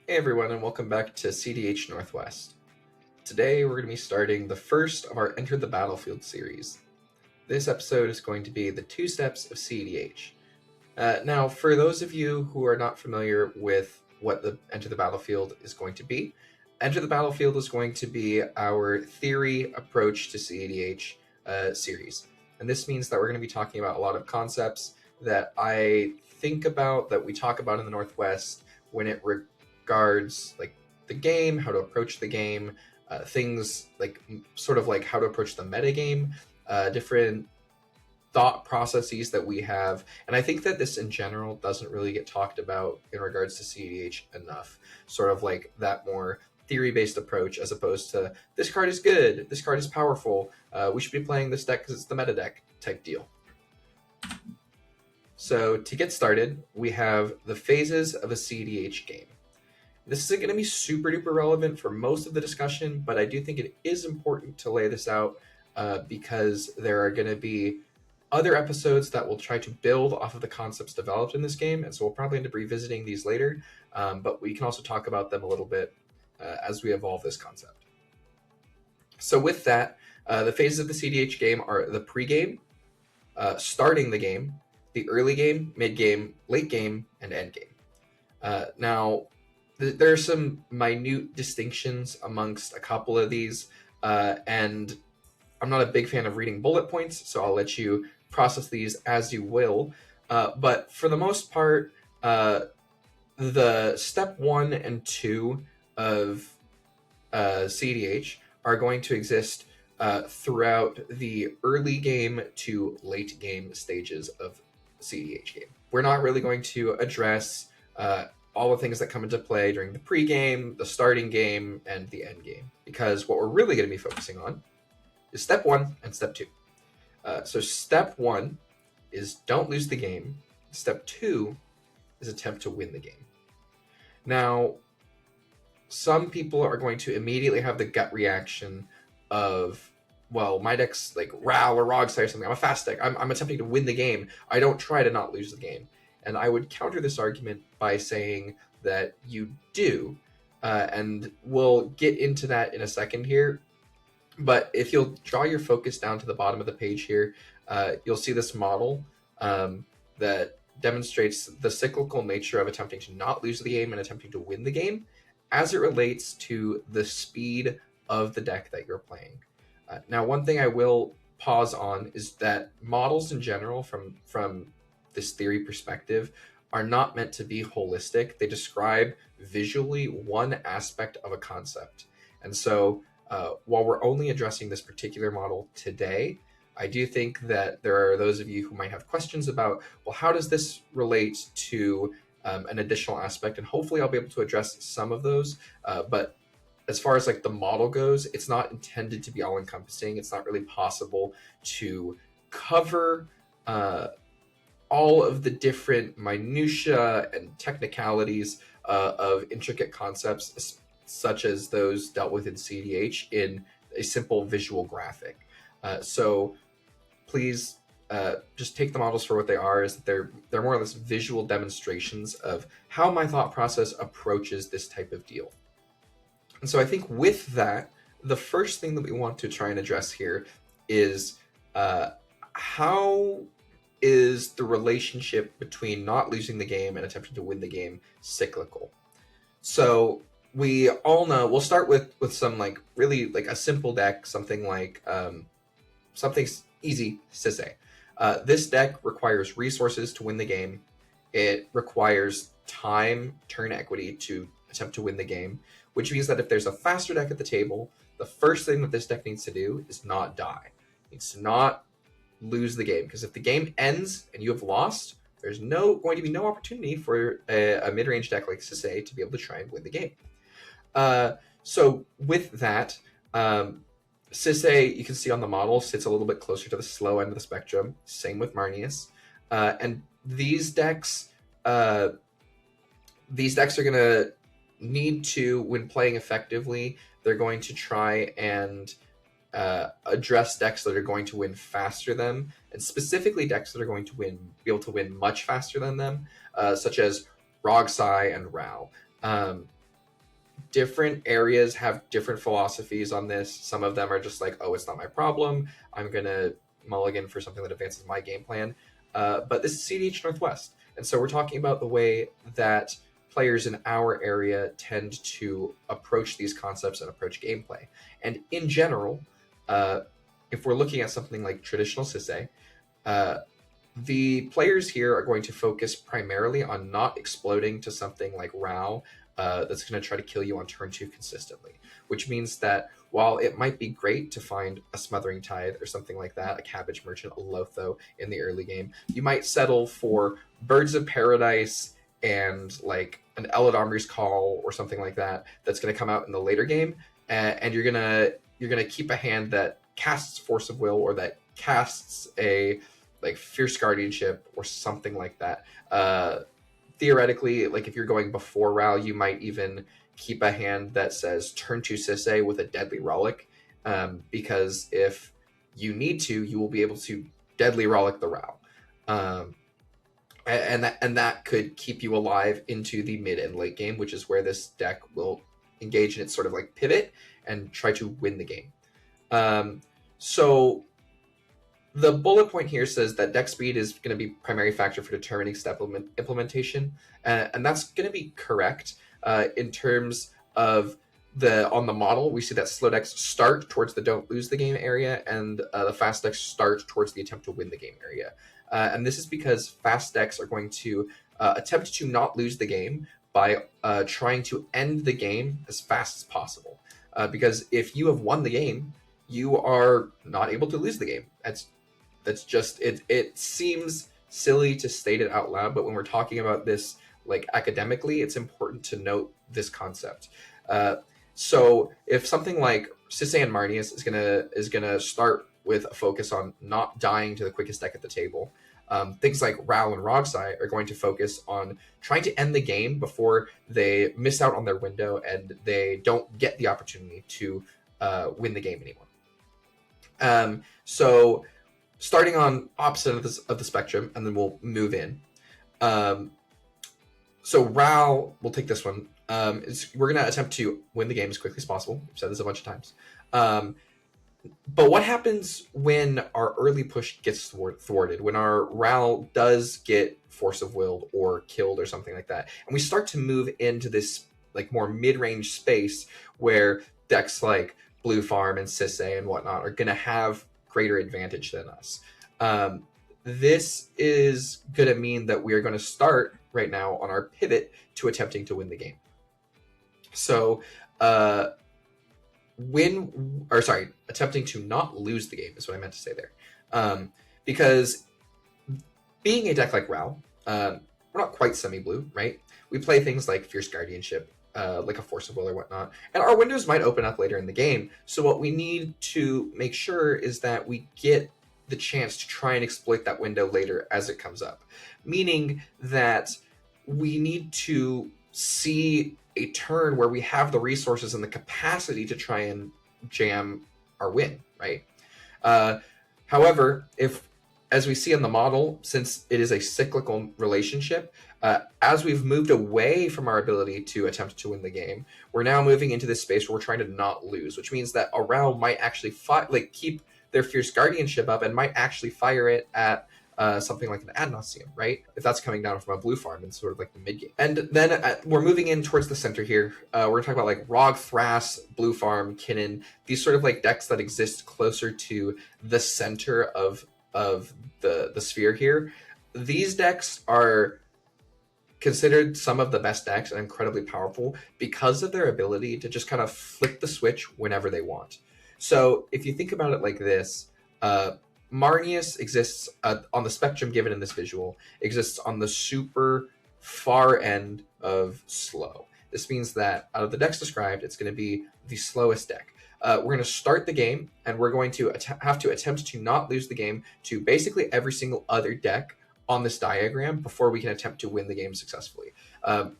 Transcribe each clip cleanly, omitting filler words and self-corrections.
Hey everyone, and welcome back to CEDH Northwest. Today we're going to be starting the first of our Enter the Battlefield series. This episode is going to be the 2 steps of CEDH. Now, for those of you who are not familiar with what the Enter the Battlefield is going to be, Enter the Battlefield is going to be our theory approach to CEDH series. And this means that we're going to be talking about a lot of concepts that I think about, that we talk about in the Northwest when it regards like the game, how to approach the game, things like sort of like how to approach the meta game, different thought processes that we have. And I think that this in general doesn't really get talked about in regards to CEDH enough, sort of like that more theory-based approach as opposed to this card is good, this card is powerful, we should be playing this deck because it's the meta deck type deal. So to get started, we have the phases of a CEDH game. This isn't going to be super duper relevant for most of the discussion, but I do think it is important to lay this out because there are going to be other episodes that will try to build off of the concepts developed in this game, and so we'll probably end up revisiting these later, but we can also talk about them a little bit as we evolve this concept. So with that, the phases of the CEDH game are the pre-game, starting the game, the early game, mid-game, late game, and end game. Now, there are some minute distinctions amongst a couple of these, and I'm not a big fan of reading bullet points, so I'll let you process these as you will. But for the most part, the step 1 and 2 of CEDH are going to exist throughout the early game to late game stages of CEDH game. We're not really going to address all the things that come into play during the pre-game, the starting game, and the end game, because what we're really going to be focusing on is step 1 and step 2. So step 1 is don't lose the game. Step 2 is attempt to win the game. Now, some people are going to immediately have the gut reaction of, well, my deck's like Ral or Rogsai or something. I'm a fast deck. I'm attempting to win the game. I don't try to not lose the game. And I would counter this argument by saying that you do. And we'll get into that in a second here. But if you'll draw your focus down to the bottom of the page here, you'll see this model that demonstrates the cyclical nature of attempting to not lose the game and attempting to win the game as it relates to the speed of the deck that you're playing. Now, one thing I will pause on is that models in general from this theory perspective are not meant to be holistic. They describe visually one aspect of a concept. And so while we're only addressing this particular model today, I do think that there are those of you who might have questions about, well, how does this relate to an additional aspect? And hopefully I'll be able to address some of those. But as far as like the model goes, it's not intended to be all encompassing. It's not really possible to cover all of the different minutia and technicalities of intricate concepts such as those dealt with in CEDH in a simple visual graphic. So please just take the models for what they are, is that they're more or less visual demonstrations of how my thought process approaches this type of deal. And so I think with that, the first thing that we want to try and address here is how is the relationship between not losing the game and attempting to win the game cyclical? So we all know, we'll start with some like really like a simple deck, something like something easy, Sisei. This deck requires resources to win the game. It requires time, turn equity to attempt to win the game, which means that if there's a faster deck at the table, the first thing that this deck needs to do is not die. It needs to not lose the game, because if the game ends and you have lost, there's going to be no opportunity for a mid-range deck like Sisei to be able to try and win the game. So with that, Sisei, you can see on the model, sits a little bit closer to the slow end of the spectrum. Same with Marnius. And these decks are going to need to, when playing effectively, they're going to try and address decks that are going to win faster than them, and specifically decks that are going to be able to win much faster than them, such as Rogsai and Rao. different areas have different philosophies on this. Some of them are just like, oh, it's not my problem. I'm going to mulligan for something that advances my game plan. But this is CDH Northwest. And so we're talking about the way that players in our area tend to approach these concepts and approach gameplay. And in general, if we're looking at something like traditional Sisei, the players here are going to focus primarily on not exploding to something like Rao that's going to try to kill you on turn 2 consistently, which means that while it might be great to find a Smothering Tithe or something like that, a Cabbage Merchant, a Lotho in the early game, you might settle for Birds of Paradise and like an Eladomri's Call or something like that that's going to come out in the later game, and you're gonna keep a hand that casts Force of Will or that casts a like Fierce Guardianship or something like that. Theoretically, like if you're going before Ral, you might even keep a hand that says turn 2 Sisei with a Deadly Rollick, because if you need to, you will be able to Deadly Rollick the Ral. And that could keep you alive into the mid and late game, which is where this deck will engage in its sort of like pivot and try to win the game. So the bullet point here says that deck speed is going to be primary factor for determining step implementation, and that's going to be correct in terms of on the model. We see that slow decks start towards the don't lose the game area, and the fast decks start towards the attempt to win the game area. And this is because fast decks are going to attempt to not lose the game by trying to end the game as fast as possible. Because if you have won the game, you are not able to lose the game. That's just it. It seems silly to state it out loud, but when we're talking about this like academically, it's important to note this concept. So if something like Sisei and Marnius is gonna start with a focus on not dying to the quickest deck at the table, things like Ral and Rogsai are going to focus on trying to end the game before they miss out on their window and they don't get the opportunity to win the game anymore. So starting on opposite of the spectrum, and then we'll move in. So Ral, we'll take this one. We're going to attempt to win the game as quickly as possible. I've said this a bunch of times. But what happens when our early push gets thwarted, when our Ral does get Force of Willed or killed or something like that, and we start to move into this like more mid-range space where decks like Blue Farm and Sisei and whatnot are going to have greater advantage than us. This is going to mean that we are going to start right now on our pivot to attempting to win the game. So, attempting to not lose the game is what I meant to say there. Because being a deck like Ral, we're not quite semi-blue, right? We play things like Fierce Guardianship, like a Force of Will or whatnot, and our windows might open up later in the game. So what we need to make sure is that we get the chance to try and exploit that window later as it comes up. Meaning that we need to see a turn where we have the resources and the capacity to try and jam our win, right? However, as we see in the model, since it is a cyclical relationship, as we've moved away from our ability to attempt to win the game, we're now moving into this space where we're trying to not lose, which means that a Ral might actually keep their Fierce Guardianship up and might actually fire it at something like an Ad Nauseam, right? If that's coming down from a Blue Farm in sort of like the mid game. And then we're moving in towards the center here. We're going to talk about like Rog, Thras, Blue Farm, Kinnan, these sort of like decks that exist closer to the center of the sphere here. These decks are considered some of the best decks and incredibly powerful because of their ability to just kind of flip the switch whenever they want. So if you think about it like this, Marnius exists on the spectrum given in this visual, exists on the super far end of slow. This means that out of the decks described, it's going to be the slowest deck. We're going to start the game, and we're going to have to attempt to not lose the game to basically every single other deck on this diagram before we can attempt to win the game successfully.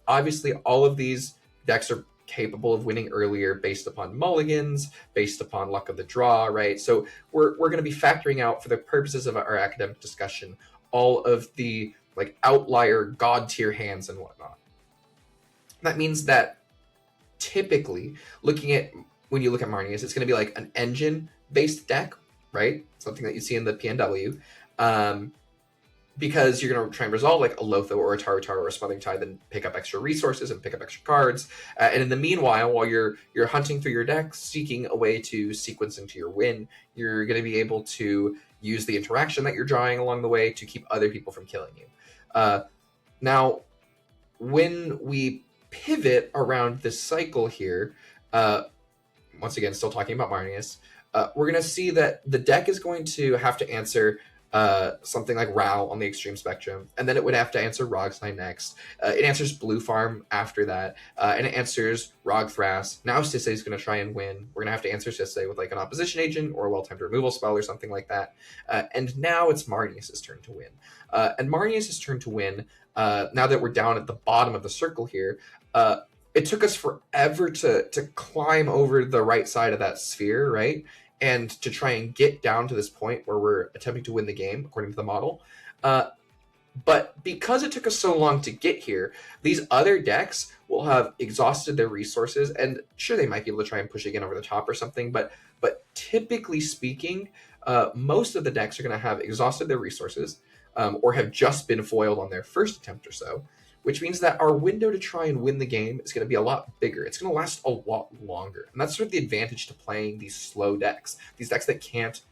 Obviously, all of these decks are capable of winning earlier based upon mulligans, based upon luck of the draw, right? So we're going to be factoring out, for the purposes of our academic discussion, all of the like outlier god tier hands and whatnot. That means that typically, looking at when you look at Marnius, it's going to be like an engine-based deck, right? Something that you see in the PNW. Because you're going to try and resolve like a Lotho or a Tarutar or a Smothering Tide, then pick up extra resources and pick up extra cards. And in the meanwhile, while you're hunting through your deck, seeking a way to sequence into your win, you're going to be able to use the interaction that you're drawing along the way to keep other people from killing you. Now, when we pivot around this cycle here, once again, still talking about Marnius, we're going to see that the deck is going to have to answer something like Ral on the extreme spectrum, and then it would have to answer Rogsnine next. It answers Blue Farm after that, and it answers Rogthras. Now Sisay is going to try and win. We're going to have to answer Sisay with like an opposition agent or a well-timed removal spell or something like that. And now it's Marnius' turn to win. And Marnius' turn to win, now that we're down at the bottom of the circle here, it took us forever to climb over the right side of that sphere, right? And to try and get down to this point where we're attempting to win the game, according to the model. But because it took us so long to get here, these other decks will have exhausted their resources, and sure, they might be able to try and push again over the top or something, but typically speaking, most of the decks are going to have exhausted their resources, or have just been foiled on their first attempt or so, which means that our window to try and win the game is going to be a lot bigger. It's going to last a lot longer. And that's sort of the advantage to playing these slow decks, these decks that can't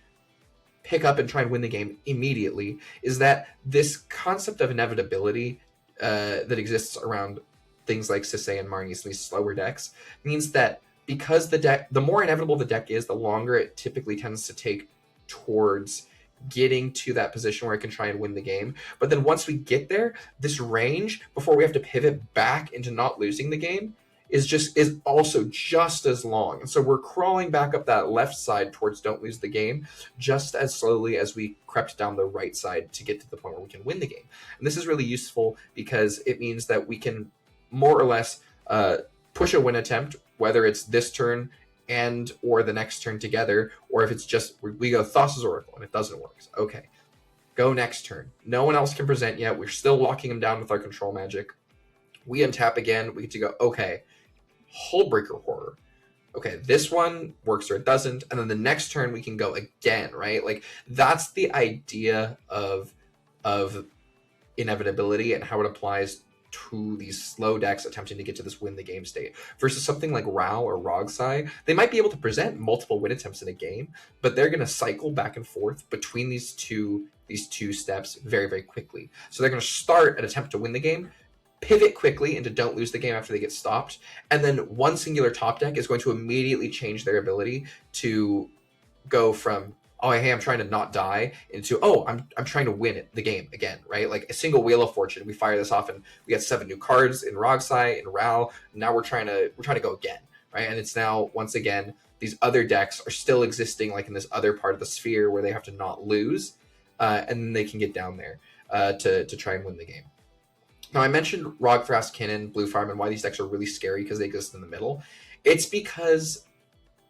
pick up and try and win the game immediately, is that this concept of inevitability that exists around things like Sisay and Marnius, these slower decks, means that because the more inevitable the deck is, the longer it typically tends to take towards getting to that position where it can try and win the game. But then once we get there, this range before we have to pivot back into not losing the game is also just as long. And so we're crawling back up that left side towards don't lose the game just as slowly as we crept down the right side to get to the point where we can win the game. And this is really useful because it means that we can more or less push a win attempt, whether it's this turn and or the next turn together, or if it's just we go Thassa's Oracle and it doesn't work. Okay, go next turn. No one else can present yet. We're still locking him down with our control magic. We untap again. We get to go, okay, Hullbreaker Horror. Okay, this one works or it doesn't. And then the next turn we can go again, right? Like that's the idea of inevitability and how it applies to these slow decks attempting to get to this win the game state versus something like Rao or Rogsai. They might be able to present multiple win attempts in a game, but they're going to cycle back and forth between these two steps very, very quickly. So they're going to start an attempt to win the game, pivot quickly into don't lose the game after they get stopped, and then one singular top deck is going to immediately change their ability to go from, oh, hey, I'm trying to not die, into, oh, I'm trying to win the game again, right? Like a single Wheel of Fortune. We fire this off and we get 7 new cards in Rogsai, in Rao. Now we're trying to go again, right? And it's now, once again, these other decks are still existing like in this other part of the sphere where they have to not lose, and then they can get down there to try and win the game. Now, I mentioned Rogthras, Kinnan, Blue Farm, and why these decks are really scary because they exist in the middle. It's because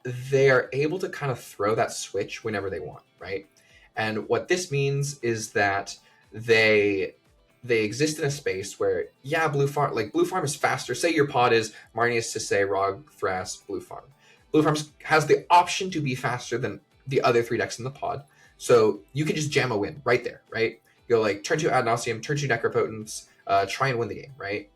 they are able to kind of throw that switch whenever they want, right? And what this means is that they exist in a space where, yeah, Blue Farm is faster. Say your pod is Marnius, Sisay, Rogthras, Blue Farm. Blue Farm has the option to be faster than the other 3 decks in the pod. So you can just jam a win right there, right? You go like turn 2 Ad Nauseam, turn 2 Necropotence, try and win the game, right?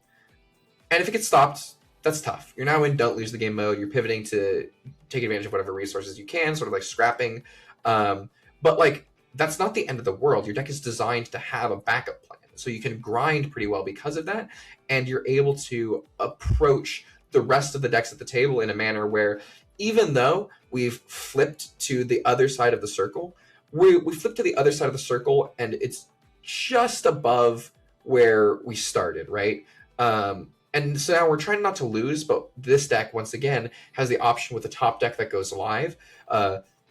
And if it gets stopped, that's tough. You're now in don't lose the game mode. You're pivoting to take advantage of whatever resources you can, sort of like scrapping. But like that's not the end of the world. Your deck is designed to have a backup plan. So you can grind pretty well because of that. And you're able to approach the rest of the decks at the table in a manner where even though we've flipped to the other side of the circle, we flip to the other side of the circle and it's just above where we started, right? And so now we're trying not to lose, but this deck, once again, has the option with the top deck that goes live.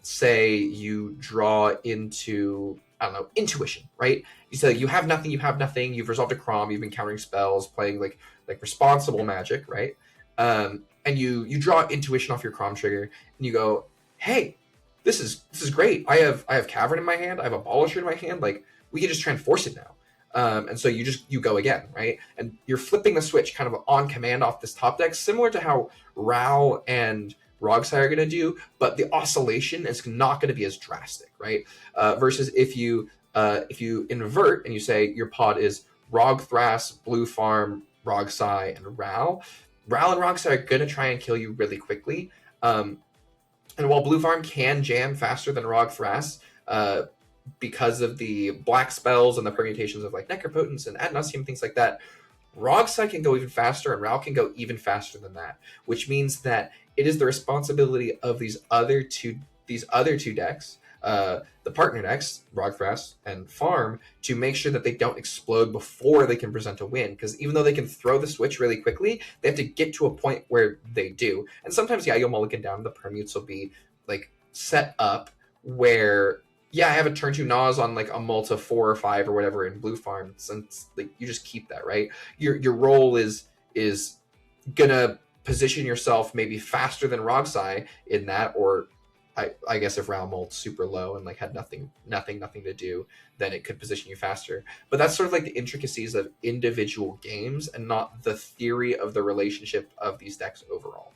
Say you draw into, I don't know, Intuition, right? You say you have nothing, you've resolved a Crom, you've been countering spells, playing like responsible Magic, right? And you draw Intuition off your Crom trigger, and you go, hey, this is great. I have Cavern in my hand, I have Abolisher in my hand, like, we can just try and force it now. And so you go again, right? And you're flipping the switch kind of on command off this top deck, similar to how Rao and Rogsire are going to do, but the oscillation is not going to be as drastic, right? Versus if you invert and you say your pod is Rogthras, Blue Farm, Rogsai, and Rao, Rao and Rogsai are going to try and kill you really quickly. And while Blue Farm can jam faster than Rogthras, because of the black spells and the permutations of like Necropotence and Ad Nauseam, things like that, Rogsai can go even faster and Rao can go even faster than that, which means that it is the responsibility of these other two decks, the partner decks, Rogthras and Farm, to make sure that they don't explode before they can present a win. Because even though they can throw the switch really quickly, they have to get to a point where they do. And sometimes, yeah, you'll mulligan down. The permutes will be like set up where, yeah, I have a turn 2 Nas on like a Multa 4 or 5 or whatever in Blue Farm. Since like you just keep that, right? Your role is gonna position yourself maybe faster than Rogsai in that, or I guess if Rao Mult's super low and like had nothing to do, then it could position you faster. But that's sort of like the intricacies of individual games and not the theory of the relationship of these decks overall.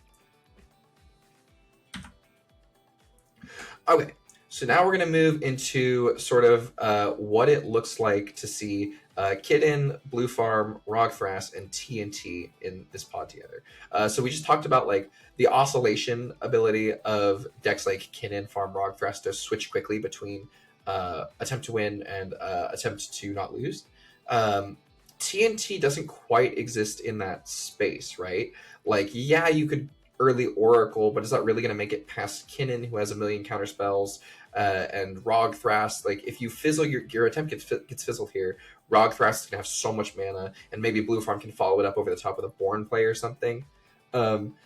Okay, so now we're going to move into sort of what it looks like to see Kitten, Blue Farm, Rogthras, and TNT in this pod together. So we just talked about like the oscillation ability of decks like Kitten, Farm, Rogthras to switch quickly between attempt to win and attempt to not lose. TNT doesn't quite exist in that space, right? Like, yeah, you could early Oracle, but is that really going to make it past Kinnan, who has a million counter spells, and Rogthras? Like, if you fizzle your attempt gets fizzled here, Rogthras is going to have so much mana, and maybe Blue Farm can follow it up over the top with a Born play or something.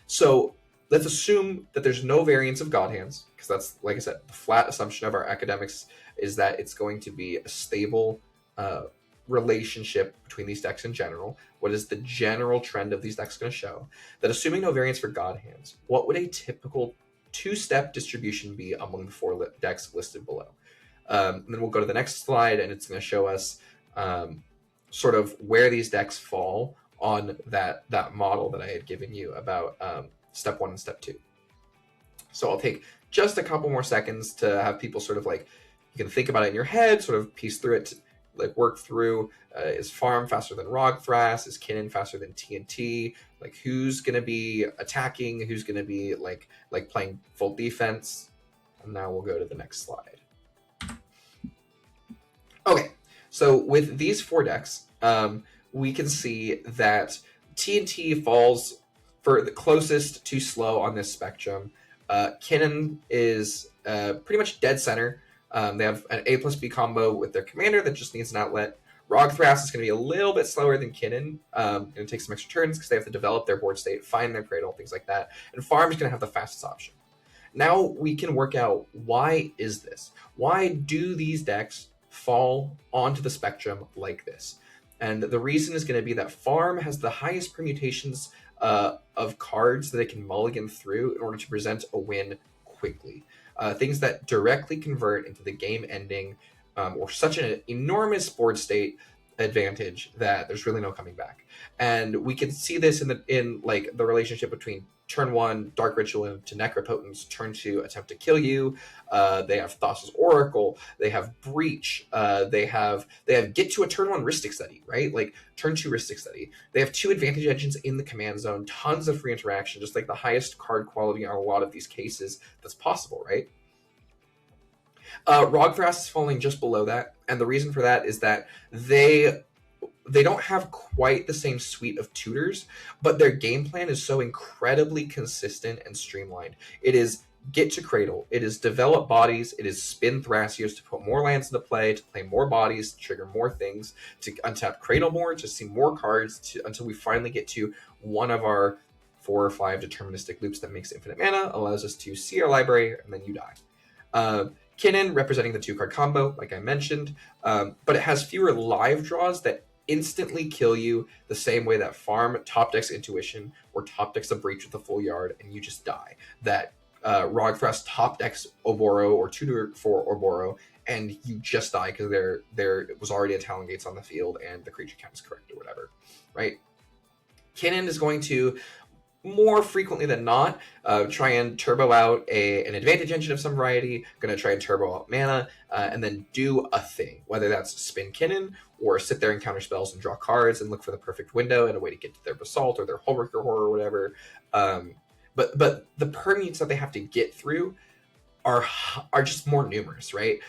So let's assume that there's no variance of God Hands, because that's, like I said, the flat assumption of our academics is that it's going to be a stable relationship between these decks in general. What is the general trend of these decks going to show? That assuming no variance for God Hands, what would a typical 2-step distribution be among the 4 decks listed below? And then we'll go to the next slide, and it's going to show us sort of where these decks fall on that model that I had given you about step 1 and step 2. So I'll take just a couple more seconds to have people sort of like, you can think about it in your head, sort of piece through it, like work through, is Farm faster than Rogthras? Is Kinnan faster than TNT? Like, who's going to be attacking? Who's going to be like playing full defense? And now we'll go to the next slide. Okay, so with these 4 decks, we can see that TNT falls for the closest to slow on this spectrum. Kinnan is pretty much dead center. They have an A plus B combo with their commander that just needs an outlet. Rogthras is going to be a little bit slower than Kinnan. Going to take some extra turns because they have to develop their board state, find their cradle, things like that. And Farm is going to have the fastest option. Now we can work out, why is this? Why do these decks fall onto the spectrum like this? And the reason is going to be that Farm has the highest permutations of cards that it can mulligan through in order to present a win quickly. Things that directly convert into the game ending, or such an enormous board state advantage that there's really no coming back. And we can see this in like the relationship between turn 1 Dark Ritual to Necropotence, turn 2 Attempt to Kill You. They have Thassa's Oracle. They have Breach. They have Get to a turn 1 Rhystic Study, right? Like turn 2 Rhystic Study. They have 2 advantage engines in the command zone, tons of free interaction, just like the highest card quality on a lot of these cases that's possible, right? Rogthras is falling just below that, and the reason for that is that they don't have quite the same suite of tutors, but their game plan is so incredibly consistent and streamlined. It is get to cradle, it is develop bodies, it is spin Thrasios to put more lands into play, to play more bodies, to trigger more things, to untap cradle more, to see more cards, until we finally get to one of our 4 or 5 deterministic loops that makes infinite mana, allows us to see our library, and then you die. Kinnan representing the 2-card combo, like I mentioned, but it has fewer live draws that instantly kill you the same way that Farm top decks Intuition or top decks a Breach with a full yard and you just die. That Rogthras top decks Oboro or tutor for Oboro and you just die because there was already a Talon Gates on the field and the creature count is correct or whatever, right? Kinnan is going to more frequently than not try and turbo out an advantage engine of some variety, going to try and turbo out mana, and then do a thing, whether that's spin Kinnan or sit there and counter spells and draw cards and look for the perfect window and a way to get to their Basalt or their Hullbreaker Horror or whatever. But the permutes that they have to get through are just more numerous, right?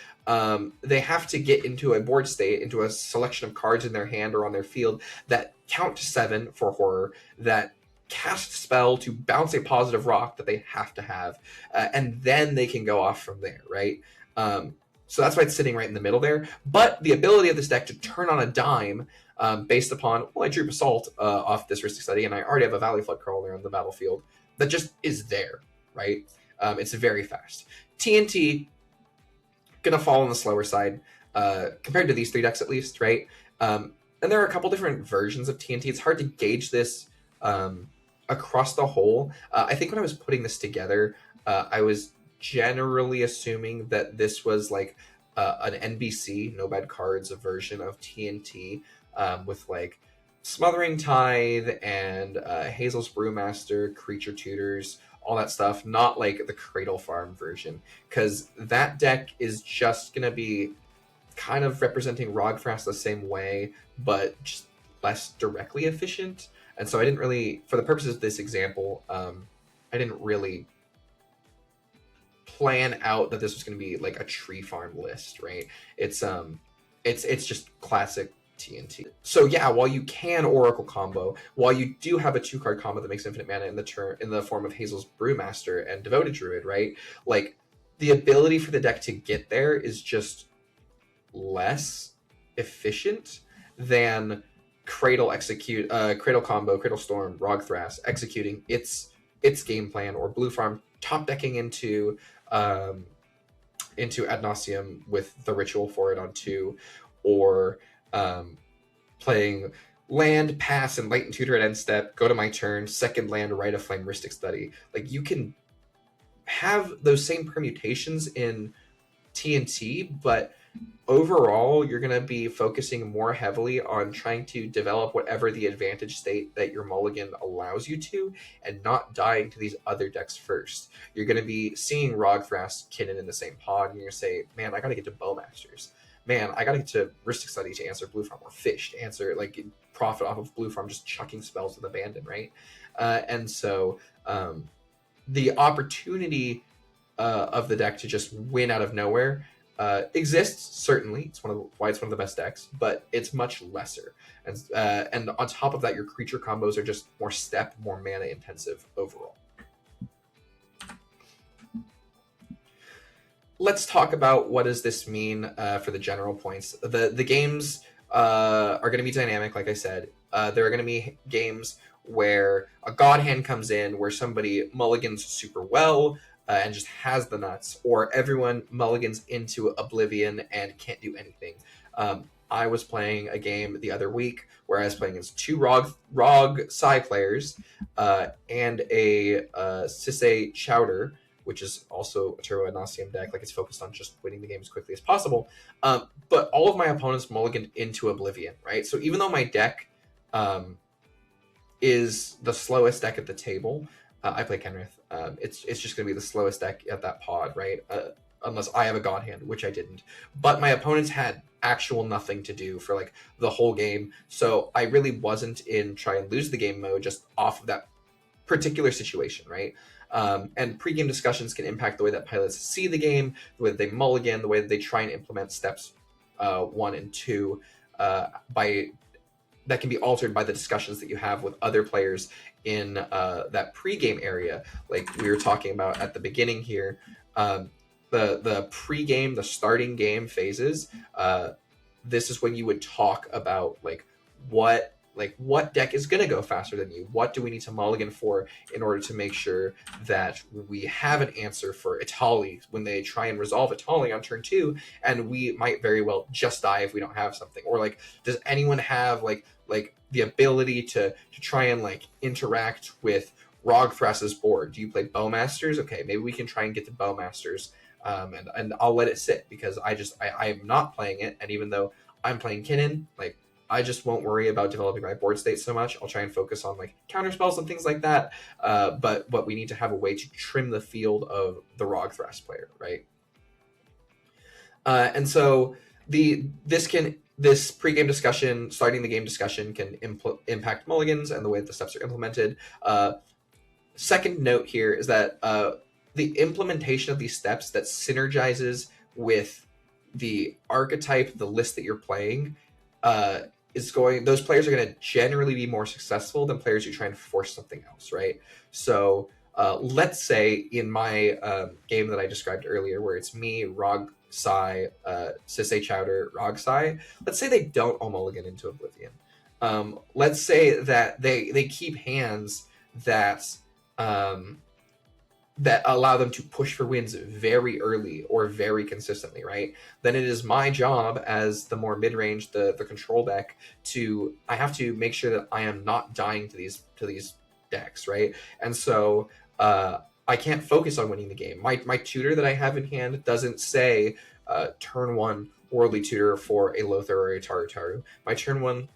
They have to get into a board state, into a selection of cards in their hand or on their field that count to 7 for horror, that cast a spell to bounce a positive rock that they have to have, and then they can go off from there, right? So that's why it's sitting right in the middle there. But the ability of this deck to turn on a dime based upon, well, I drew Basalt off this Ristic Study, and I already have a Valley Flood Crawler on the battlefield that just is there, right? It's very fast. TNT, gonna fall on the slower side compared to these 3 decks at least, right? And there are a couple different versions of TNT. It's hard to gauge this across the whole. I think when I was putting this together, I was generally assuming that this was like an NBC, No Bad Cards, version of TNT with like Smothering Tithe and Hazel's Brewmaster, Creature Tutors, all that stuff, not like the Cradle Farm version, because that deck is just going to be kind of representing Rogfrast the same way, but just less directly efficient. And so I didn't really, for the purposes of this example, I didn't really plan out that this was going to be like a tree farm list, right? It's just classic TNT. So yeah, while you can Oracle combo, while you do have a 2-card combo that makes infinite mana in the form of Hazel's Brewmaster and Devoted Druid, right? Like, the ability for the deck to get there is just less efficient than Cradle combo, Cradle Storm, Rogthras executing its game plan, or Blue Farm top decking into Ad Nauseam with the Ritual for it on 2, or playing land, pass, and Latent Tutor at end step, go to my turn, second land, Rite of Flame, Ristic Study. Like, you can have those same permutations in TNT, but overall, you're going to be focusing more heavily on trying to develop whatever the advantage state that your mulligan allows you to, and not dying to these other decks first. You're going to be seeing Rogfrast, Kinnan in the same pod, and you're going to say, man, I got to get to Bowmasters. Man, I got to get to Ristic Study to answer Blue Farm, or Fish to answer, like, profit off of Blue Farm just chucking spells with Abandon, right? And so the opportunity of the deck to just win out of nowhere exists, certainly. It's why it's one of the best decks, but it's much lesser. And on top of that, your creature combos are just more mana intensive overall. Let's talk about what does this mean for the general points. The games are going to be dynamic, like I said. There are going to be games where a God Hand comes in, where somebody mulligans super well, and just has the nuts, or everyone mulligans into Oblivion and can't do anything. I was playing a game the other week where I was playing as 2 Rog Psy players and a Sisay Chowder, which is also a Turbo Ad Nauseam deck. Like, it's focused on just winning the game as quickly as possible. But all of my opponents mulliganed into Oblivion, right? So even though my deck is the slowest deck at the table, I play Kenrith. It's just going to be the slowest deck at that pod, right? Unless I have a God Hand, which I didn't. But my opponents had actual nothing to do for like the whole game, so I really wasn't in try and lose the game mode just off of that particular situation, right? And pregame discussions can impact the way that pilots see the game, the way that they mulligan, the way that they try and implement steps 1 and 2 that can be altered by the discussions that you have with other players in that pregame area. Like we were talking about at the beginning here, the pregame, the starting game phases, this is when you would talk about what deck is going to go faster than you? What do we need to mulligan for in order to make sure that we have an answer for Itali when they try and resolve Itali on turn 2, and we might very well just die if we don't have something? Or like, does anyone have like the ability to try and like interact with Rogfrast's board? Do you play Bowmasters? Okay, maybe we can try and get to Bowmasters and I'll let it sit because I'm not playing it, and even though I'm playing Kinnan, like I just won't worry about developing my board state so much. I'll try and focus on like counter spells and things like that. But we need to have a way to trim the field of the Rogthrast player, right? And so this pregame discussion, starting the game discussion, can impact mulligans and the way that the steps are implemented. Second note here is that the implementation of these steps that synergizes with the archetype, the list that you're playing, those players are going to generally be more successful than players who try and force something else, right? So let's say in my game that I described earlier, where it's me, Rog Sai, Sisay Chowder, Rog Sai, let's say they don't all mulligan into Oblivion. Let's say that they keep hands that that allow them to push for wins very early or very consistently, right? Then it is my job as the more mid-range, the control deck, I have to make sure that I am not dying to these decks, right? And so I can't focus on winning the game. My tutor that I have in hand doesn't say turn 1 Worldly Tutor for a Lothar or a Taru. My turn 1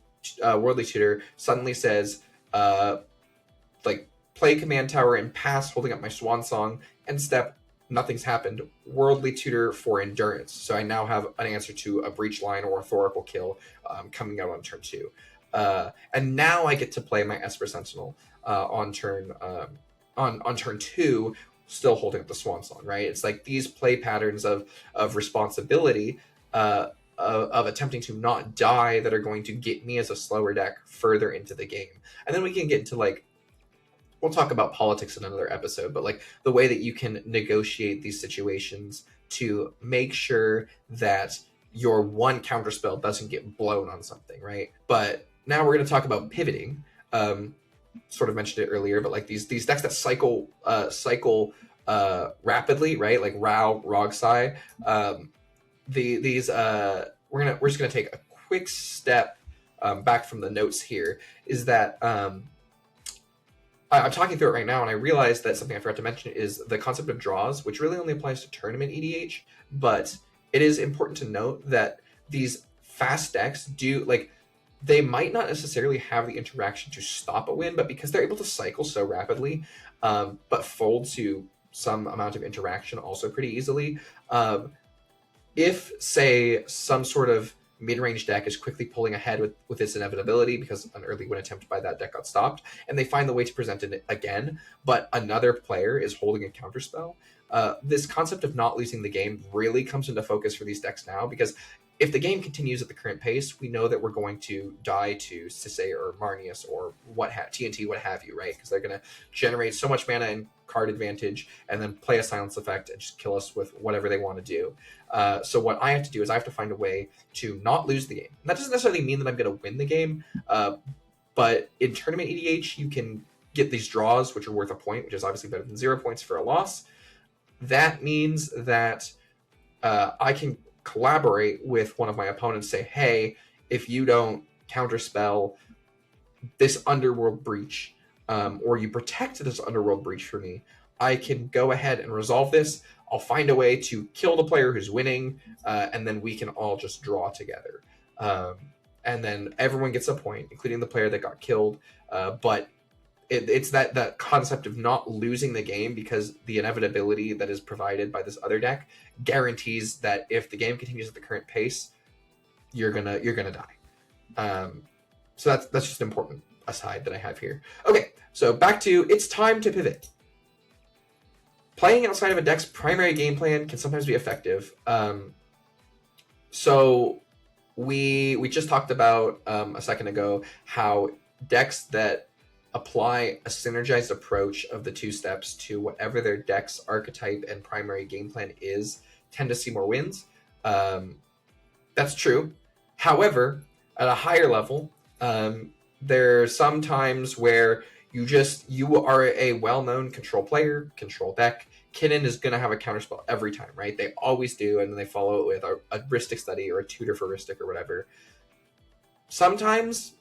Worldly Tutor suddenly says like play Command Tower and pass, holding up my Swan Song, and step, nothing's happened. Worldly Tutor for Endurance. So I now have an answer to a Breach Line or a Thoracle Kill coming out on turn 2. And now I get to play my Esper Sentinel on turn 2, still holding up the Swan Song, right? It's like these play patterns of responsibility, of attempting to not die, that are going to get me as a slower deck further into the game. And then we can get into like, we'll talk about politics in another episode, but like the way that you can negotiate these situations to make sure that your one counterspell doesn't get blown on something, right? But now we're going to talk about pivoting. Sort of mentioned it earlier, but like these decks that cycle rapidly, right? Like Rao, Rogsai. We're just gonna take a quick step back from the notes here. Is that I'm talking through it right now, and I realized that something I forgot to mention is the concept of draws, which really only applies to tournament EDH. But it is important to note that these fast decks they might not necessarily have the interaction to stop a win, but because they're able to cycle so rapidly, but fold to some amount of interaction also pretty easily. If, say, some sort of mid-range deck is quickly pulling ahead with its inevitability because an early win attempt by that deck got stopped, and they find the way to present it again, but another player is holding a counterspell, this concept of not losing the game really comes into focus for these decks now, because if the game continues at the current pace, we know that we're going to die to Sisay or Marnius or TNT, what have you, right? Because they're going to generate so much mana and card advantage and then play a silence effect and just kill us with whatever they want to do. So what I have to do is I have to find a way to not lose the game. And that doesn't necessarily mean that I'm going to win the game, but in tournament EDH, you can get these draws, which are worth a point, which is obviously better than 0 points for a loss. That means that I can collaborate with one of my opponents, say, hey, if you don't counterspell this Underworld Breach, or you protect this Underworld Breach for me, I can go ahead and resolve this. I'll find a way to kill the player who's winning, and then we can all just draw together. And then everyone gets a point, including the player that got killed. But it's that concept of not losing the game, because the inevitability that is provided by this other deck guarantees that if the game continues at the current pace, you're gonna die. So that's just an important aside that I have here. Okay, so back to it's time to pivot. Playing outside of a deck's primary game plan can sometimes be effective. So we just talked about a second ago how decks that apply a synergized approach of the two steps to whatever their deck's archetype and primary game plan is tend to see more wins. That's true. However, at a higher level, there are some times where you are a well-known control player, control deck. Kinnan is going to have a counterspell every time, right? They always do, and then they follow it with a Rhystic Study or a tutor for Rhystic or whatever. Sometimes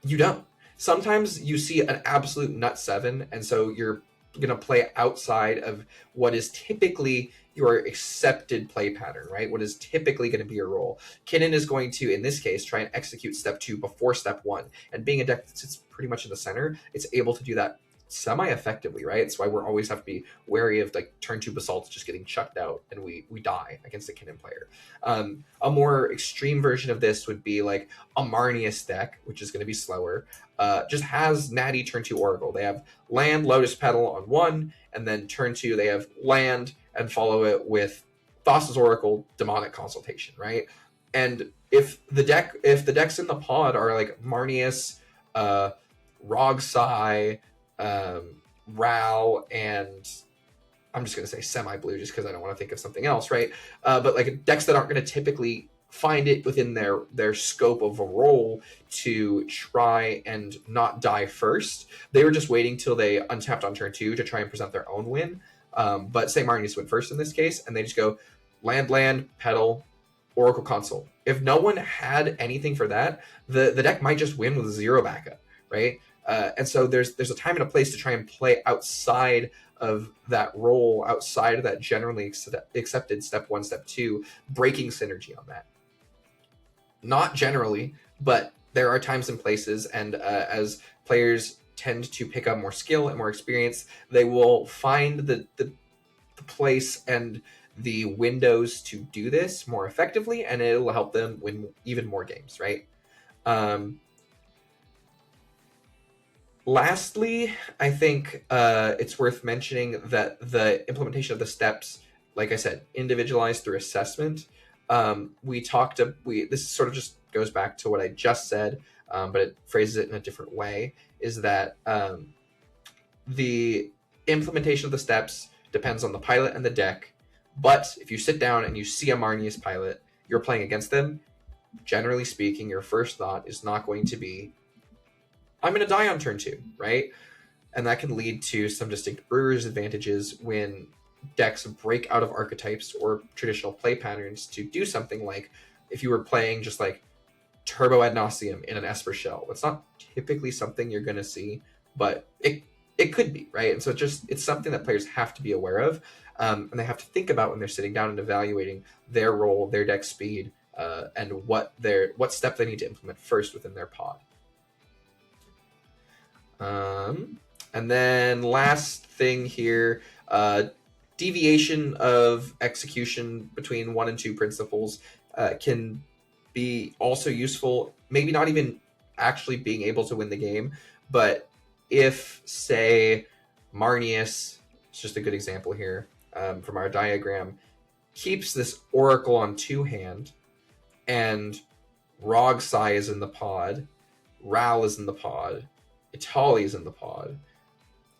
you don't. Sometimes you see an absolute nut 7, and so you're going to play outside of what is typically your accepted play pattern, right? What is typically going to be your role. Kinnan is going to, in this case, try and execute step 2 before step 1. And being a deck that sits pretty much in the center, it's able to do that semi-effectively, right? That's why we're always have to be wary of like turn 2 basalts just getting chucked out and we die against a Kinnan player. A more extreme version of this would be like a Marnius deck, which is going to be slower. Just has natty turn 2 Oracle. They have land, Lotus Petal on 1, and then turn 2 they have land and follow it with Thassa's Oracle, Demonic Consultation, right? And if the decks in the pod are like Marnius, Rogsai, Ral, and I'm just going to say semi-blue just because I don't want to think of something else, right? But like decks that aren't going to typically find it within their scope of a role to try and not die first. They were just waiting till they untapped on turn 2 to try and present their own win. But say Marnius went first in this case, and they just go land, petal, Oracle Console. If no one had anything for that, the deck might just win with 0 backup, right? And so there's a time and a place to try and play outside of that role, outside of that generally accepted step 1, step 2, breaking synergy on that. Not generally, but there are times and places, and as players tend to pick up more skill and more experience, they will find the place and the windows to do this more effectively, and it'll help them win even more games, right? Lastly, I think it's worth mentioning that the implementation of the steps, like I said, individualized through assessment. This sort of just goes back to what I just said, but it phrases it in a different way, is that the implementation of the steps depends on the pilot and the deck. But if you sit down and you see a Marnius pilot, you're playing against them, generally speaking, your first thought is not going to be, I'm going to die on turn 2, right? And that can lead to some distinct Brewer's advantages when decks break out of archetypes or traditional play patterns to do something like if you were playing just like Turbo Ad Nauseam in an Esper Shell. It's not typically something you're going to see, but it could be, right? And so it's something that players have to be aware of, and they have to think about when they're sitting down and evaluating their role, their deck speed, and what step they need to implement first within their pod. And then last thing here, deviation of execution between 1 and 2 principles can be also useful, maybe not even actually being able to win the game, but if, say, Marnius, it's just a good example here from our diagram, keeps this Oracle on 2 hand, and Rogsai is in the pod, Ral is in the pod, Itali is in the pod,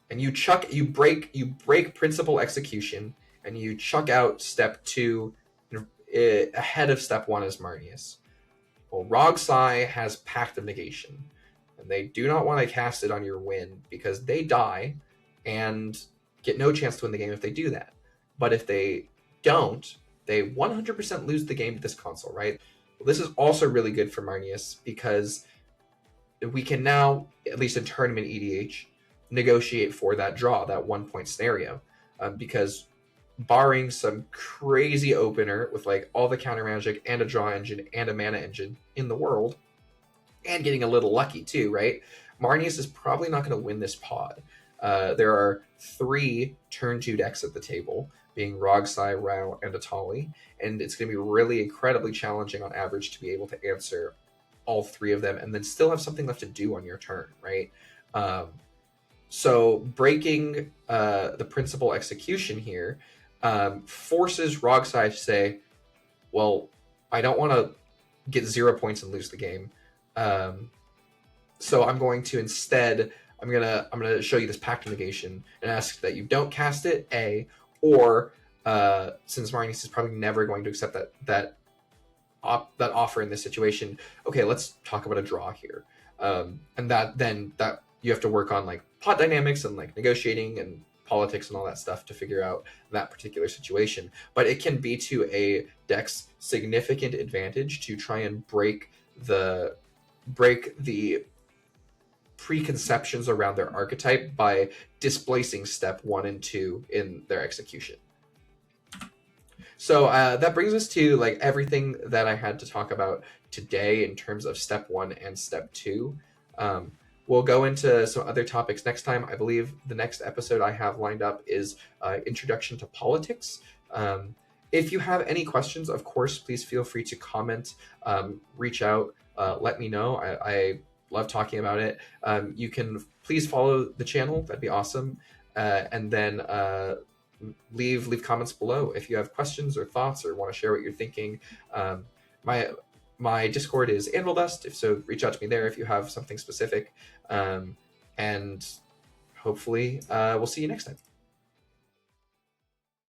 and you break principal execution, and you chuck out step 2 ahead of step 1 as Marnius. Well, Rogsai has Pact of Negation, and they do not want to cast it on your win because they die and get no chance to win the game if they do that. But if they don't, they 100% lose the game to this console, right? Well, this is also really good for Marnius because we can now, at least in tournament EDH, negotiate for that draw, that 1-point scenario, because barring some crazy opener with like all the counter magic and a draw engine and a mana engine in the world, and getting a little lucky too, right? Marnius is probably not going to win this pod. There are 3 turn 2 decks at the table, being Rogsai, Rao, and Itali, and it's going to be really incredibly challenging on average to be able to answer all 3 of them and then still have something left to do on your turn, right? So breaking the principal execution here forces Rogsai to say, well, I don't want to get 0 points and lose the game. So I'm going to instead, I'm gonna show you this Pact of Negation and ask that you don't cast it, or since Marnius is probably never going to accept that offer in this situation, okay, let's talk about a draw here. And that you have to work on like pot dynamics and like negotiating and politics and all that stuff to figure out that particular situation. But it can be to a deck's significant advantage to try and break the preconceptions around their archetype by displacing step 1 and 2 in their execution. So that brings us to like everything that I had to talk about today in terms of step 1 and step 2. Um, we'll go into some other topics next time. I believe the next episode I have lined up is introduction to politics. If you have any questions, of course, please feel free to comment, reach out, let me know. I love talking about it. You can please follow the channel. That'd be awesome. And then leave comments below if you have questions or thoughts or want to share what you're thinking. My my Discord is Anvil Dust, if so, reach out to me there if you have something specific. And hopefully, we'll see you next time.